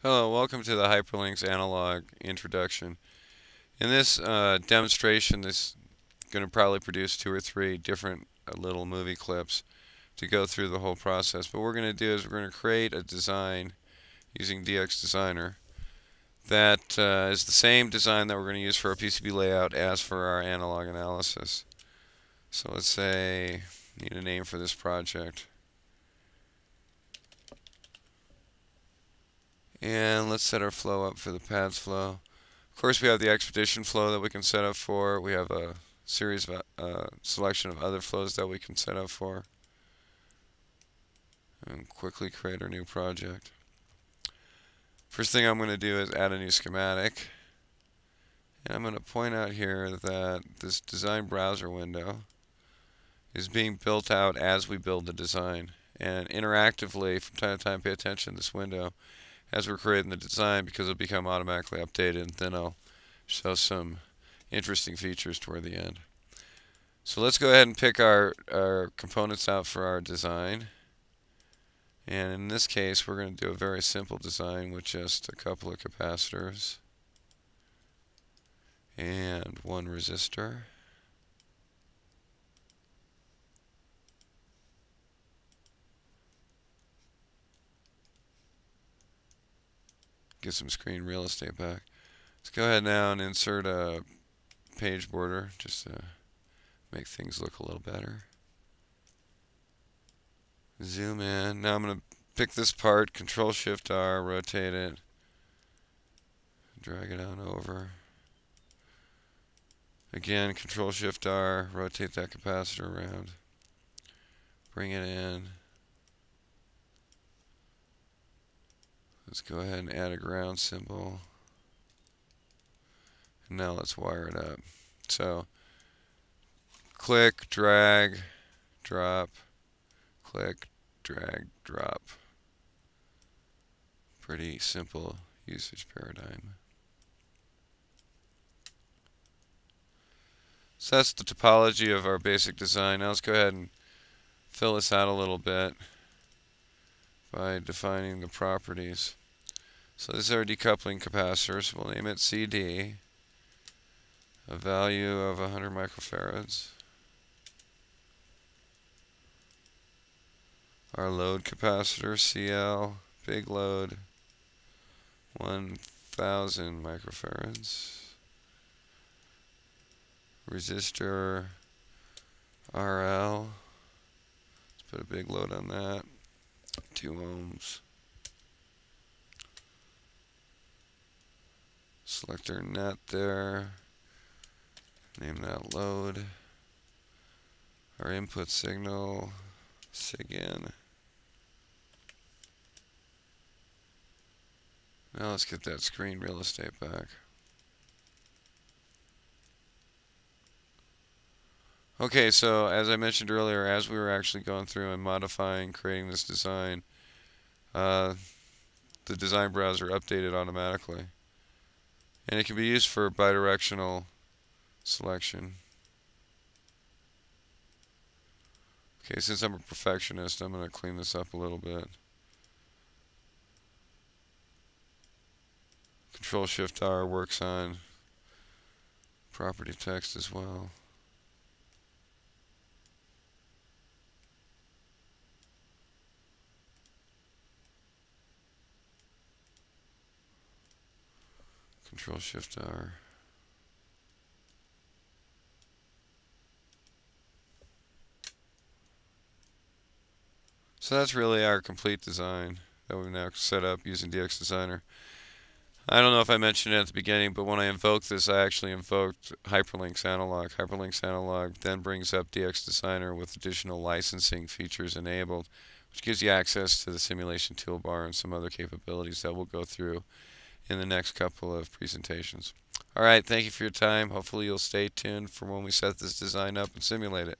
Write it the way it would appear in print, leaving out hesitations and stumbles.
Hello, welcome to the HyperLynx Analog introduction. In this demonstration, this is going to probably produce 2 or 3 different little movie clips to go through the whole process. But what we're going to do is we're going to create a design using DX Designer that is the same design that we're going to use for our PCB layout as for our analog analysis. So let's say, need a name for this project. And let's set our flow up for the paths flow. Of course, we have the expedition flow that we can set up for. We have a series of selection of other flows that we can set up for. And quickly create our new project. First thing I'm going to do is add a new schematic. And I'm going to point out here that this design browser window is being built out as we build the design. And interactively, from time to time, pay attention to this window as we're creating the design because it'll become automatically updated. And then I'll show some interesting features toward the end. So let's go ahead and pick our components out for our design. And in this case, we're going to do a very simple design with just a couple of capacitors and 1 resistor. Get some screen real estate back. Let's go ahead now and insert a page border just to make things look a little better. Zoom in. Now I'm going to pick this part, Control-Shift-R, rotate it, drag it on over. Again, Control-Shift-R, rotate that capacitor around, bring it in. Let's go ahead and add a ground symbol. And now let's wire it up. So, click, drag, drop, click, drag, drop. Pretty simple usage paradigm. So that's the topology of our basic design. Now let's go ahead and fill this out a little bit by defining the properties. So this is our decoupling capacitor, so we'll name it CD, a value of 100 microfarads. Our load capacitor, CL, big load, 1000 microfarads. Resistor, RL, let's put a big load on that, 2 ohms. Select our net there, name that load. Our input signal, SIGIN. Now let's get that screen real estate back. Okay, so as I mentioned earlier, as we were actually going through and modifying, creating this design, the design browser updated automatically. And it can be used for bidirectional selection. Okay, since I'm a perfectionist, I'm going to clean this up a little bit. Control-Shift-R works on property text as well. Control-Shift-R. So that's really our complete design that we've now set up using DX Designer. I don't know if I mentioned it at the beginning, but when I invoked this, I actually invoked HyperLynx Analog. HyperLynx Analog then brings up DX Designer with additional licensing features enabled, which gives you access to the simulation toolbar and some other capabilities that we'll go through in the next couple of presentations. All right, thank you for your time. Hopefully you'll stay tuned for when we set this design up and simulate it.